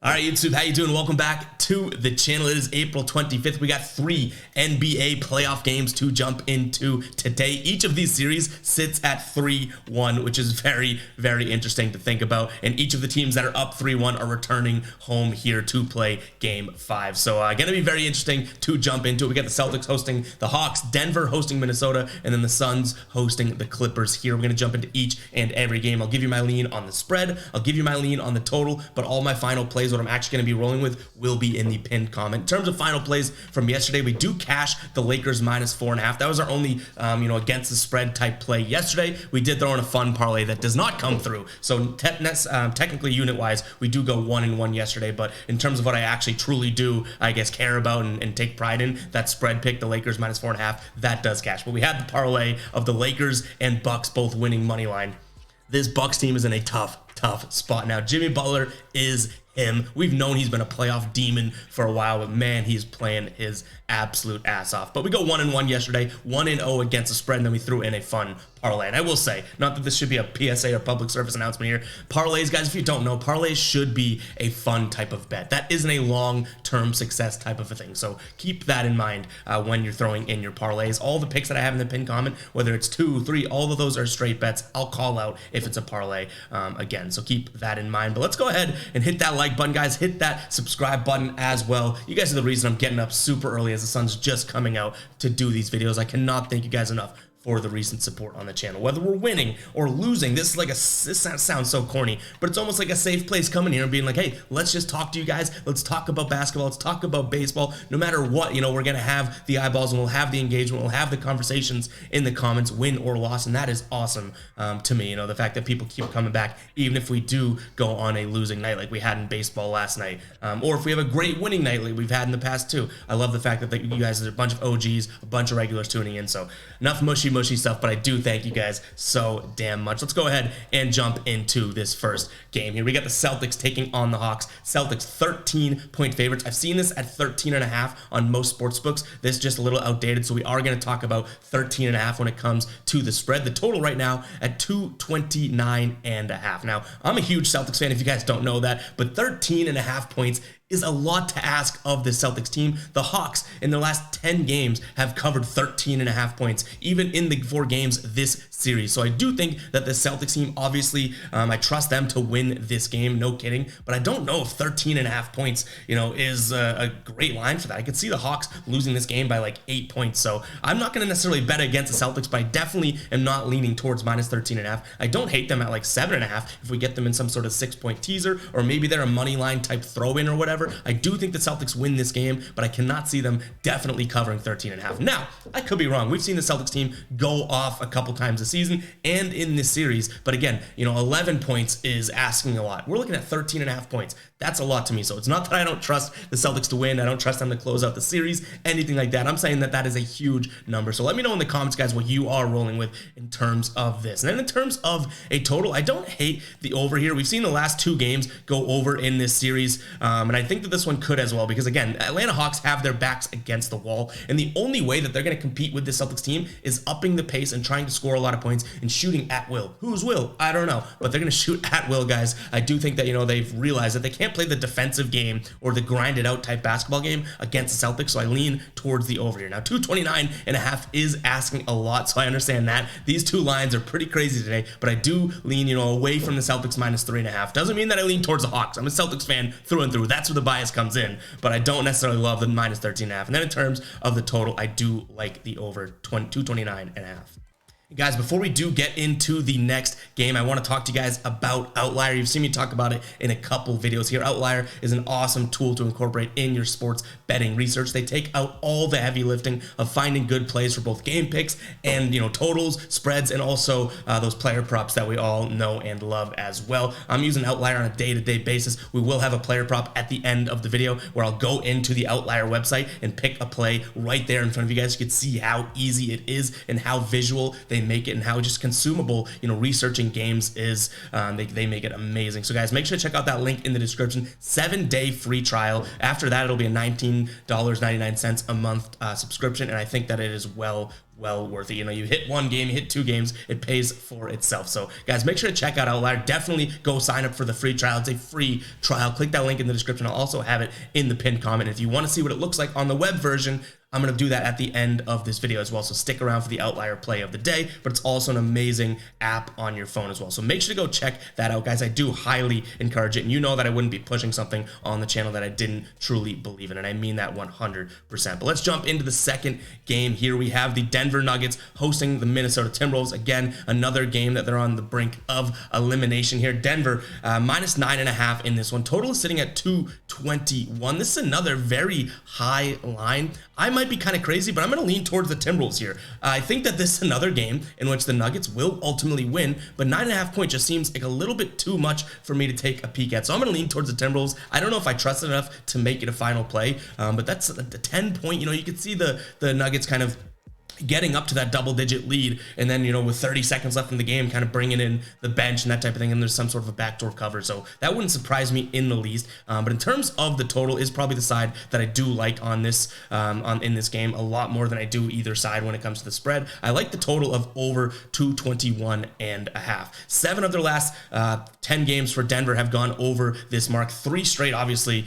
All right, YouTube, how you doing? Welcome back to the channel. It is April 25th. We got 3 NBA playoff games to jump into today. Each of these series sits at 3-1, which is very, very interesting to think about. And each of the teams that are up 3-1 are returning home here to play Game 5. So going to be very interesting to jump into. We got the Celtics hosting the Hawks, Denver hosting Minnesota, and then the Suns hosting the Clippers here. We're going to jump into each and every game. I'll give you my lean on the spread. I'll give you my lean on the total, but all my final plays, what I'm actually going to be rolling with, will be in the pinned comment. In terms of final plays from yesterday, we do cash the Lakers -4.5. That was our only, against the spread type play yesterday. We did throw in a fun parlay that does not come through. So technically, unit-wise, we do go 1-1 yesterday. But in terms of what I actually truly do, I guess, care about and take pride in, that spread pick, the Lakers -4.5, that does cash. But we had the parlay of the Lakers and Bucks both winning money line. This Bucks team is in a tough spot now. Jimmy Butler is him. We've known he's been a playoff demon for a while, but man, he's playing his absolute ass off. But we go 1-1 yesterday, 1-0 against the spread, and then we threw in a fun parlay. And I will say, not that this should be a PSA or public service announcement here, parlays, guys, if you don't know, parlays should be a fun type of bet. That isn't a long-term success type of a thing. So keep that in mind when you're throwing in your parlays. All the picks that I have in the pinned comment, whether it's 2, 3, all of those are straight bets. I'll call out if it's a parlay again. So keep that in mind. But let's go ahead and hit that like button, guys. Hit that subscribe button as well. You guys are the reason I'm getting up super early as the sun's just coming out to do these videos. I cannot thank you guys enough for the recent support on the channel. Whether we're winning or losing, this sounds so corny, but it's almost like a safe place coming here and being like, hey, let's just talk to you guys. Let's talk about basketball. Let's talk about baseball. No matter what, we're going to have the eyeballs and we'll have the engagement. We'll have the conversations in the comments, win or loss. And that is awesome to me. The fact that people keep coming back, even if we do go on a losing night like we had in baseball last night, or if we have a great winning night like we've had in the past too. I love the fact that you guys are a bunch of OGs, a bunch of regulars tuning in. So enough mushy stuff, but I do thank you guys so damn much. Let's go ahead and jump into this first game here. We got the Celtics taking on the Hawks. Celtics 13-point favorites. I've seen this at 13.5 on most sports books. This is just a little outdated, so we are going to talk about 13.5 when it comes to the spread. The total right now at 229.5. Now, I'm a huge Celtics fan if you guys don't know that, but 13.5 points is a lot to ask of the Celtics team. The Hawks in their last 10 games have covered 13.5 points, even in the 4 games this series. So I do think that the Celtics team, obviously, I trust them to win this game, no kidding, but I don't know if 13.5 points, is a great line for that. I could see the Hawks losing this game by like 8 points. So I'm not going to necessarily bet against the Celtics, but I definitely am not leaning towards -13.5. I don't hate them at like 7.5 if we get them in some sort of 6-point teaser, or maybe they're a money line type throw-in or whatever. I do think the Celtics win this game, but I cannot see them definitely covering 13.5. Now, I could be wrong. We've seen the Celtics team go off a couple times this season and in this series, but again, 11 points is asking a lot. We're looking at 13.5 points. That's a lot to me. So it's not that I don't trust the Celtics to win. I don't trust them to close out the series, anything like that. I'm saying that that is a huge number. So let me know in the comments, guys, what you are rolling with in terms of this. And then in terms of a total, I don't hate the over here. We've seen the last 2 games go over in this series, and I think that this one could as well, because again, Atlanta Hawks have their backs against the wall, and the only way that they're going to compete with this Celtics team is upping the pace and trying to score a lot of points and shooting at will. Whose will? I don't know, but they're going to shoot at will, guys. I do think that, they've realized that they can't play the defensive game or the grinded out type basketball game against the Celtics, so I lean towards the over here. Now, 229.5 is asking a lot, so I understand that. These 2 lines are pretty crazy today, but I do lean, away from the Celtics -3.5. Doesn't mean that I lean towards the Hawks. I'm a Celtics fan through and through. That's where the bias comes in, but I don't necessarily love the -13.5. And then in terms of the total, I do like the over 229.5. Guys, before we do get into the next game, I want to talk to you guys about Outlier. You've seen me talk about it in a couple videos here. Outlier is an awesome tool to incorporate in your sports betting research. They take out all the heavy lifting of finding good plays for both game picks and, totals, spreads, and also those player props that we all know and love as well. I'm using Outlier on a day-to-day basis. We will have a player prop at the end of the video where I'll go into the Outlier website and pick a play right there in front of you guys. You can see how easy it is and how visual they make it and how just consumable, researching games is. They make it amazing. So guys, make sure to check out that link in the description. 7-day free trial. After that, it'll be a $19.99 a month subscription, and I think that it is well well worth it. You know, you hit one game, you hit two games, it pays for itself. So guys, make sure to check out Outlier. Definitely go sign up for the free trial. It's a free trial. Click that link in the description. I'll also have it in the pinned comment. If you want to see what it looks like on the web version, I'm going to do that at the end of this video as well, so stick around for the Outlier play of the day, but it's also an amazing app on your phone as well. So make sure to go check that out, guys. I do highly encourage it, and you know that I wouldn't be pushing something on the channel that I didn't truly believe in, and I mean that 100%. But let's jump into the second game here. We have the Denver Nuggets hosting the Minnesota Timberwolves. Again, another game that they're on the brink of elimination here. Denver, minus 9.5 in this one. Total is sitting at 221. This is another very high line. I might be kind of crazy, but I'm going to lean towards the Timberwolves here. I think that this is another game in which the Nuggets will ultimately win, but 9.5 points just seems like a little bit too much for me to take a peek at. So I'm going to lean towards the Timberwolves. I don't know if I trust it enough to make it a final play, but that's a 10 point. You know, you can see the Nuggets kind of getting up to that double-digit lead, and then, you know, with 30 seconds left in the game, kind of bringing in the bench and that type of thing, and there's some sort of a backdoor cover, so that wouldn't surprise me in the least. But in terms of the total, is probably the side that I do like on this in this game a lot more than I do either side when it comes to the spread. I like the total of over 221.5. 7 of their last 10 games for Denver have gone over this mark. 3 straight, obviously,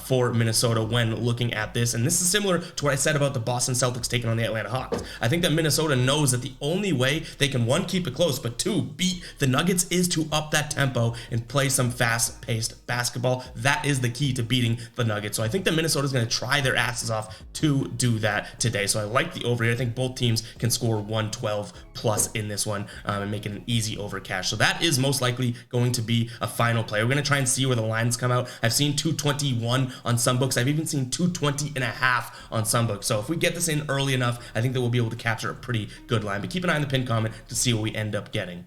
for Minnesota when looking at this, and this is similar to what I said about the Boston Celtics taking on the Atlanta Hawks. I think that Minnesota knows that the only way they can, 1, keep it close, but 2, beat the Nuggets is to up that tempo and play some fast-paced basketball. That is the key to beating the Nuggets. So I think that Minnesota's going to try their asses off to do that today. So I like the over here. I think both teams can score 112 plus in this one and make it an easy over cash. So that is most likely going to be a final play. We're going to try and see where the lines come out. I've seen 221 on some books. I've even seen 220.5 on some books. So if we get this in early enough, I think that we'll be able to capture a pretty good line. But keep an eye on the pinned comment to see what we end up getting.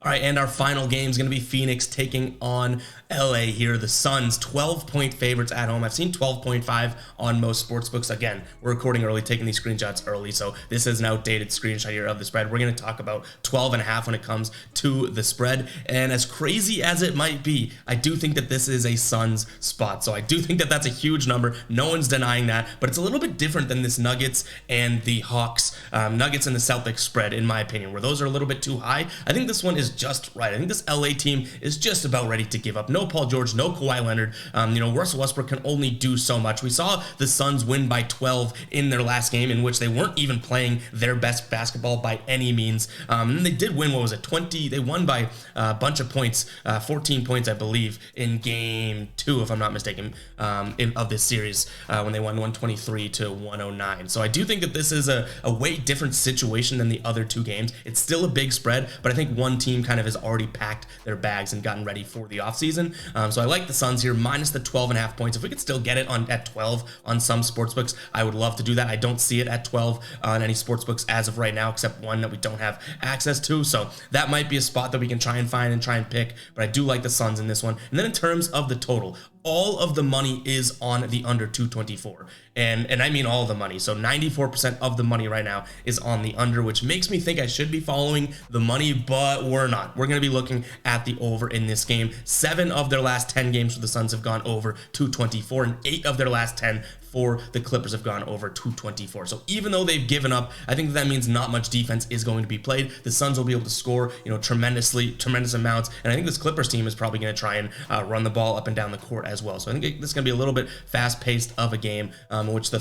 All right, and our final game is going to be Phoenix taking on LA here. The Suns, 12-point favorites at home. I've seen 12.5 on most sports books. Again, we're recording early, taking these screenshots early, so this is an outdated screenshot here of the spread. We're going to talk about 12.5 when it comes to the spread, and as crazy as it might be, I do think that this is a Suns spot, so I do think that that's a huge number. No one's denying that, but it's a little bit different than this Nuggets and the Hawks, Nuggets and the Celtics spread, in my opinion, where those are a little bit too high. I think this one is just right. I think this LA team is just about ready to give up. No Paul George, no Kawhi Leonard. You know, Russell Westbrook can only do so much. We saw the Suns win by 12 in their last game, in which they weren't even playing their best basketball by any means. And they did win, what was it, 20? They won by a bunch of points, 14 points, I believe, in game 2, if I'm not mistaken, of this series, when they won 123 to 109. So I do think that this is a way different situation than the other 2 games. It's still a big spread, but I think one team kind of has already packed their bags and gotten ready for the offseason. So I like the Suns here, minus the 12.5 points. If we could still get it at 12 on some sportsbooks, I would love to do that. I don't see it at 12 on any sportsbooks as of right now, except one that we don't have access to. So that might be a spot that we can try and find and try and pick, but I do like the Suns in this one. And then in terms of the total, all of the money is on the under 224, and I mean all the money. So 94% of the money right now is on the under, which makes me think I should be following the money, but we're not. We're going to be looking at the over in this game. 7 of their last 10 games for the Suns have gone over 224, and 8 of their last 10 for the Clippers have gone over 224. So even though they've given up, I think that means not much defense is going to be played. The Suns will be able to score, you know, tremendous amounts, and I think this Clippers team is probably going to try and run the ball up and down the court as well. So I think this is going to be a little bit fast-paced of a game, in which the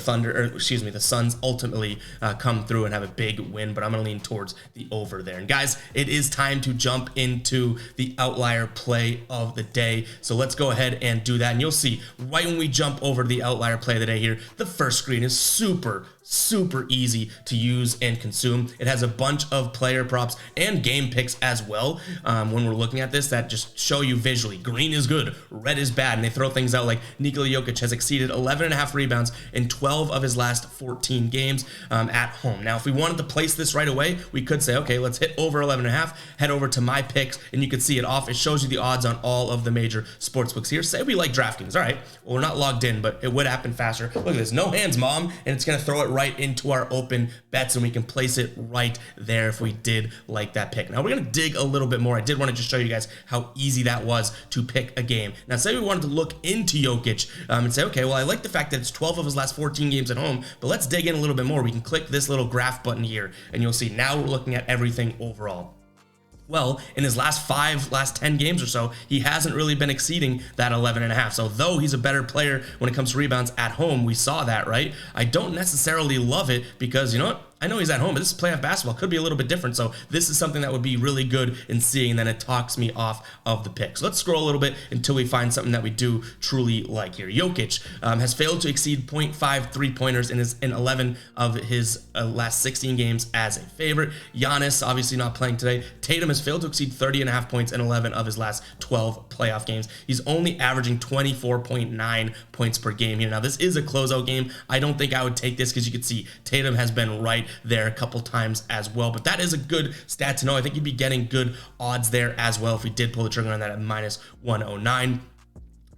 Suns ultimately come through and have a big win, but I'm going to lean towards the over there. And guys, it is time to jump into the outlier play of the day. So let's go ahead and do that, and you'll see right when we jump over to the outlier play of the day here, the first screen is super easy to use and consume. It has a bunch of player props and game picks as well. When we're looking at this, that just show you visually, green is good, red is bad, and they throw things out like Nikola Jokic has exceeded 11.5 rebounds in 12 of his last 14 games at home. Now, if we wanted to place this right away, we could say, okay, let's hit over 11.5, head over to my picks, and you can see it off. It shows you the odds on all of the major sports books here. Say we like DraftKings. All right, well, we're not logged in, but it would happen faster. Look at this, no hands, mom, and it's going to throw it right into our open bets, and we can place it right there if we did like that pick. Now we're going to dig a little bit more. I did want to just show you guys how easy that was to pick a game. Now say we wanted to look into Jokic and say, okay, well, I like the fact that it's 12 of his last 14 games at home, but let's dig in a little bit more. We can click this little graph button here, and you'll see now we're looking at everything overall. Well, in his last 10 games or so, he hasn't really been exceeding that 11.5. So though he's a better player when it comes to rebounds at home, we saw that, right? I don't necessarily love it because, you know what? I know he's at home, but this is playoff basketball. Could be a little bit different. So this is something that would be really good in seeing, and then it talks me off of the pick. So let's scroll a little bit until we find something that we do truly like here. Jokic has failed to exceed 0.5 3-pointers in 11 of his last 16 games as a favorite. Giannis, obviously not playing today. Tatum has failed to exceed 30.5 points in 11 of his last 12 playoff games. He's only averaging 24.9 points per game here. Now, this is a closeout game. I don't think I would take this because you can see Tatum has been right there a couple times as well, but that is a good stat to know. I think you'd be getting good odds there as well if we did pull the trigger on that at -109.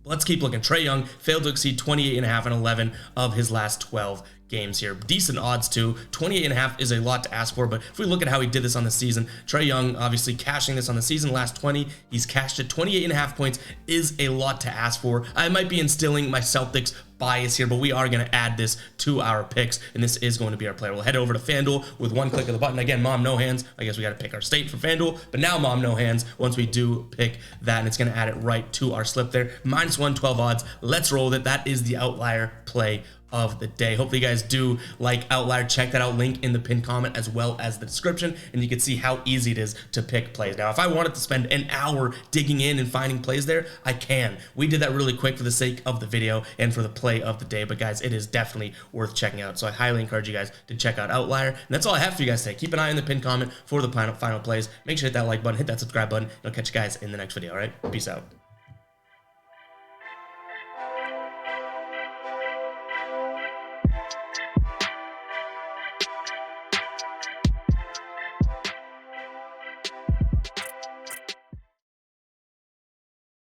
Let's keep looking. Trae Young failed to exceed 28.5 in 11 of his last 12 games here. Decent odds too. 28.5 is a lot to ask for, but if we look at how he did this on the season, Trae Young obviously cashing this on the season. Last 20, he's cashed it. 28.5 points is a lot to ask for. I might be instilling my Celtics bias here, but we are going to add this to our picks, and this is going to be our player. We'll head over to FanDuel with one click of the button. Again, mom, no hands. I guess we got to pick our state for FanDuel, but now mom, no hands once we do pick that, and it's going to add it right to our slip there. -112 odds. Let's roll with it. That is the outlier play of the day. Hopefully you guys do like outlier. Check that out, link in the pinned comment as well as the description, and you can see how easy it is to pick plays. Now if I wanted to spend an hour digging in and finding plays there, I can. We did that really quick for the sake of the video and for the play of the day, but guys, it is definitely worth checking out, so I highly encourage you guys to check out outlier. And that's all I have for you guys today. Keep an eye on the pinned comment for the final plays. Make sure to hit that like button, hit that subscribe button, and I'll catch you guys in the next video. All right, peace out.